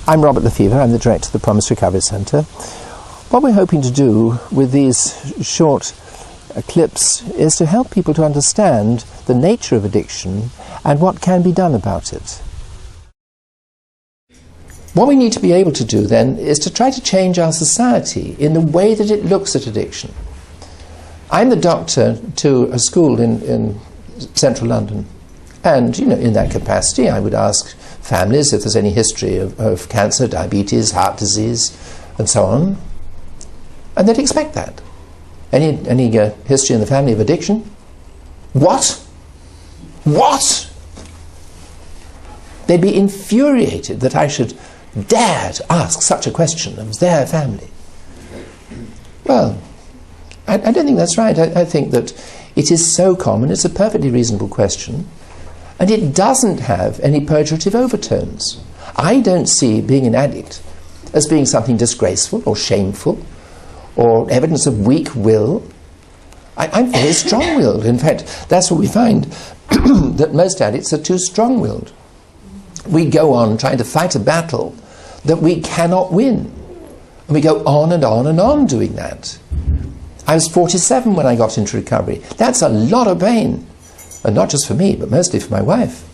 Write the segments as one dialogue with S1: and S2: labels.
S1: I'm Robert Lefever, I'm the director of the Promis Recovery Centre. What we're hoping to do with these short clips is to help people to understand the nature of addiction and what can be done about it. What we need to be able to do then is to try to change our society in the way that it looks at addiction. I'm the doctor to a school in central London, and in that capacity I would ask families if there's any history of cancer, diabetes, heart disease and so on, and they'd expect that. Any history in the family of addiction? What? They'd be infuriated that I should dare to ask such a question of their family. Well, I don't think that's right. I think that it is so common, it's a perfectly reasonable question, and it doesn't have any pejorative overtones. I don't see being an addict as being something disgraceful or shameful or evidence of weak will. I'm very strong-willed. In fact, that's what we find, that most addicts are too strong-willed. We go on trying to fight a battle that we cannot win. And we go on and on and on doing that. I was 47 when I got into recovery. That's a lot of pain. And not just for me, but mostly for my wife.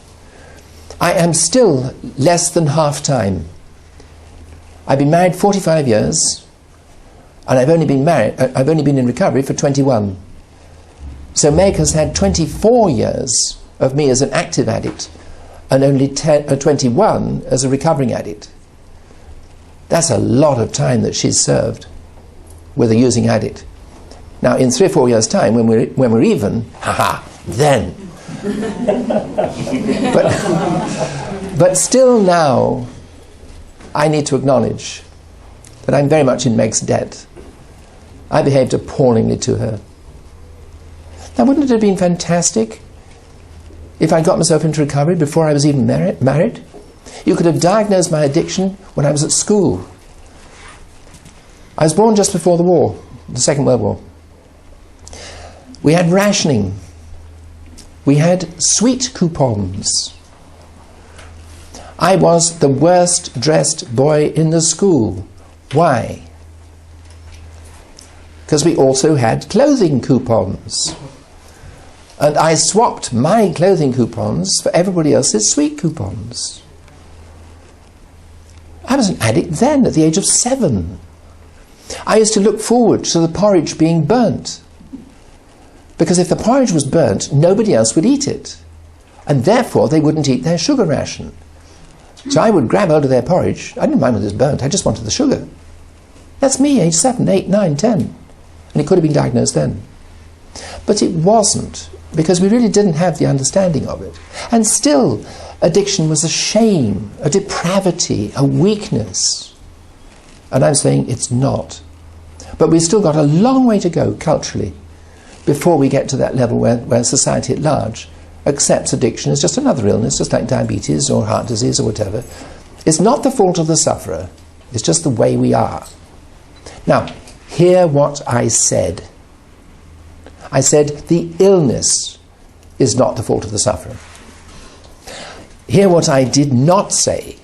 S1: I am still less than half-time. I've been married 45 years, and I've only been in recovery for 21. So Meg has had 24 years of me as an active addict, and only 21 as a recovering addict. That's a lot of time that she's served with a using addict. Now, in 3 or 4 years' time, when we're even, then. But still now, I need to acknowledge that I'm very much in Meg's debt. I behaved appallingly to her. Now, wouldn't it have been fantastic if I got myself into recovery before I was even married? You could have diagnosed my addiction when I was at school. I was born just before the war, the Second World War. We had rationing. We had sweet coupons. I was the worst dressed boy in the school. Why? Because we also had clothing coupons. And I swapped my clothing coupons for everybody else's sweet coupons. I was an addict then, at the age of 7. I used to look forward to the porridge being burnt. Because if the porridge was burnt, nobody else would eat it. And therefore, they wouldn't eat their sugar ration. So I would grab hold of their porridge. I didn't mind whether it was burnt, I just wanted the sugar. That's me, age 7, 8, 9, 10. And it could have been diagnosed then. But it wasn't, because we really didn't have the understanding of it. And still, addiction was a shame, a depravity, a weakness. And I'm saying it's not. But we've still got a long way to go culturally before we get to that level where society at large accepts addiction as just another illness, just like diabetes or heart disease or whatever. It's not the fault of the sufferer, it's just the way we are. Now, hear what I said. I said the illness is not the fault of the sufferer. Hear what I did not say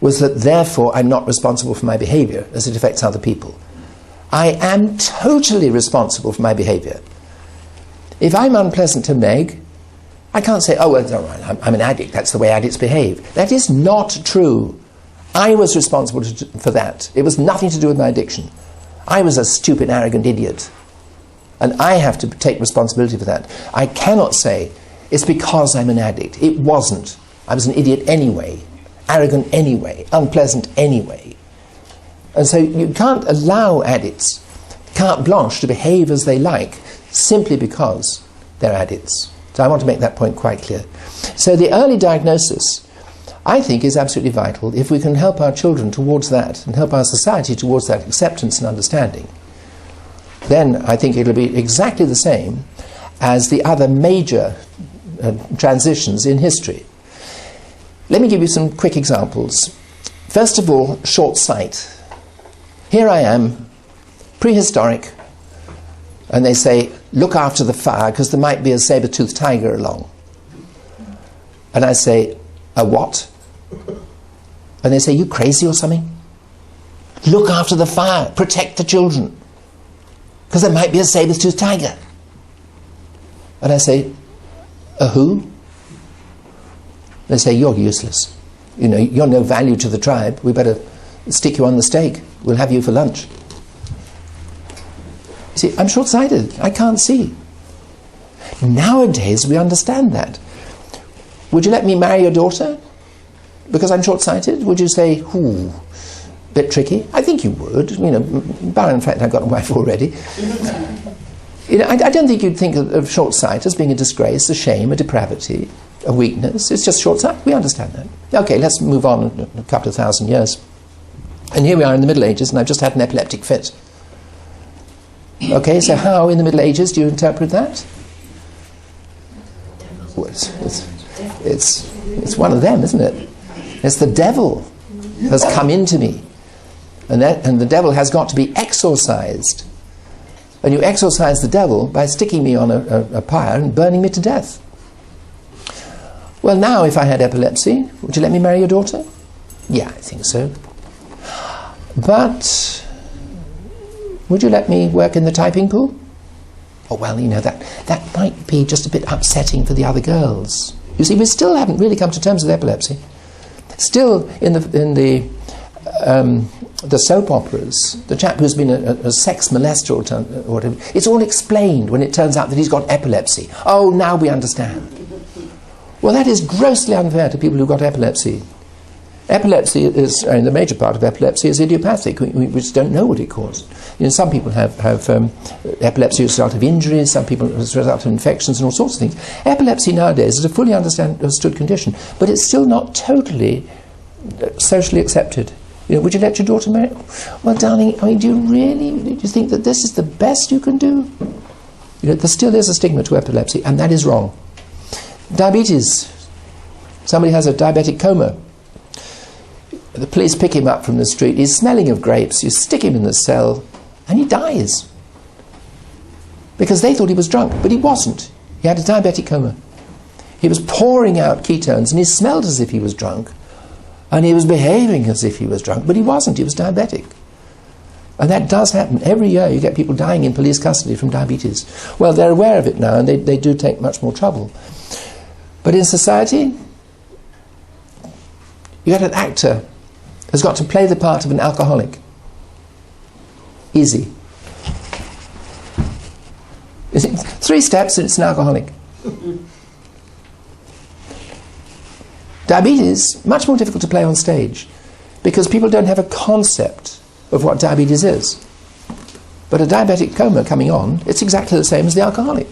S1: was that therefore I'm not responsible for my behaviour as it affects other people. I am totally responsible for my behaviour. If I'm unpleasant to Meg, I can't say, oh, well, it's all right, I'm an addict, that's the way addicts behave. That is not true. I was responsible for that. It was nothing to do with my addiction. I was a stupid, arrogant idiot. And I have to take responsibility for that. I cannot say, it's because I'm an addict. It wasn't. I was an idiot anyway, arrogant anyway, unpleasant anyway. And so you can't allow addicts carte blanche to behave as they like simply because they're addicts. So I want to make that point quite clear. So the early diagnosis, I think, is absolutely vital if we can help our children towards that and help our society towards that acceptance and understanding. Then I think it'll be exactly the same as the other major transitions in history. Let me give you some quick examples. First of all, short sight. Here I am, prehistoric, and they say, look after the fire because there might be a saber-toothed tiger along. And I say, a what? And they say, you crazy or something? Look after the fire, protect the children, because there might be a saber-toothed tiger. And I say, a who? They say, you're useless. You know, you're no value to the tribe. We better stick you on the stake. We'll have you for lunch. See, I'm short-sighted. I can't see. Nowadays, we understand that. Would you let me marry your daughter? Because I'm short-sighted? Would you say, ooh, bit tricky? I think you would. You know, barring the fact I've got a wife already. You know, I don't think you'd think of short sight as being a disgrace, a shame, a depravity, a weakness. It's just short sight. We understand that. Okay, let's move on a couple of thousand years. And here we are in the Middle Ages, and I've just had an epileptic fit. Okay, so how in the Middle Ages do you interpret that? Well, it's one of them, isn't it? It's the devil has come into me, and the devil has got to be exorcised. And you exorcise the devil by sticking me on a pyre and burning me to death. Well, now if I had epilepsy, would you let me marry your daughter? Yeah, I think so. But would you let me work in the typing pool? Oh, well, you know, that might be just a bit upsetting for the other girls. You see, we still haven't really come to terms with epilepsy. Still, in the soap operas, the chap who's been a sex molester or whatever, it's all explained when it turns out that he's got epilepsy. Oh, now we understand. Well, that is grossly unfair to people who've got epilepsy. Epilepsy is, the major part of epilepsy is idiopathic. We just don't know what it caused. You know, some people have epilepsy as a result of injuries, some people as a result of infections and all sorts of things. Epilepsy nowadays is a fully understood condition, but it's still not totally socially accepted. You know, would you let your daughter marry? Well, darling, I mean, do you think that this is the best you can do? You know, there still is a stigma to epilepsy, and that is wrong. Diabetes. Somebody has a diabetic coma. The police pick him up from the street. He's smelling of grapes. You stick him in the cell, and he dies. Because they thought he was drunk, but he wasn't. He had a diabetic coma. He was pouring out ketones, and he smelled as if he was drunk. And he was behaving as if he was drunk, but he wasn't. He was diabetic. And that does happen. Every year you get people dying in police custody from diabetes. Well, they're aware of it now, and they do take much more trouble. But in society, you get an actor has got to play the part of an alcoholic. Easy. 3 steps and it's an alcoholic. Diabetes, much more difficult to play on stage because people don't have a concept of what diabetes is. But a diabetic coma coming on, it's exactly the same as the alcoholic.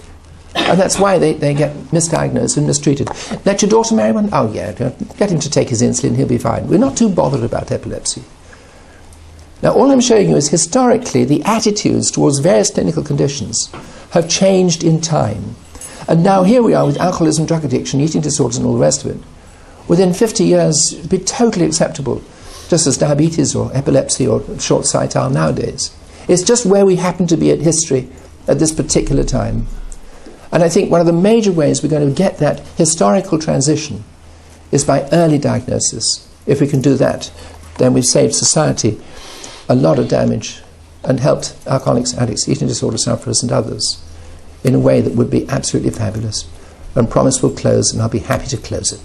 S1: And that's why they get misdiagnosed and mistreated. Let your daughter marry one? Oh yeah, get him to take his insulin, he'll be fine. We're not too bothered about epilepsy. Now all I'm showing you is historically the attitudes towards various clinical conditions have changed in time. And now here we are with alcoholism, drug addiction, eating disorders and all the rest of it. Within 50 years, it'd be totally acceptable, just as diabetes or epilepsy or short sight are nowadays. It's just where we happen to be at history at this particular time. And I think one of the major ways we're going to get that historical transition is by early diagnosis. If we can do that, then we've saved society a lot of damage and helped alcoholics, addicts, eating disorder sufferers and others in a way that would be absolutely fabulous. And Promis will close, and I'll be happy to close it.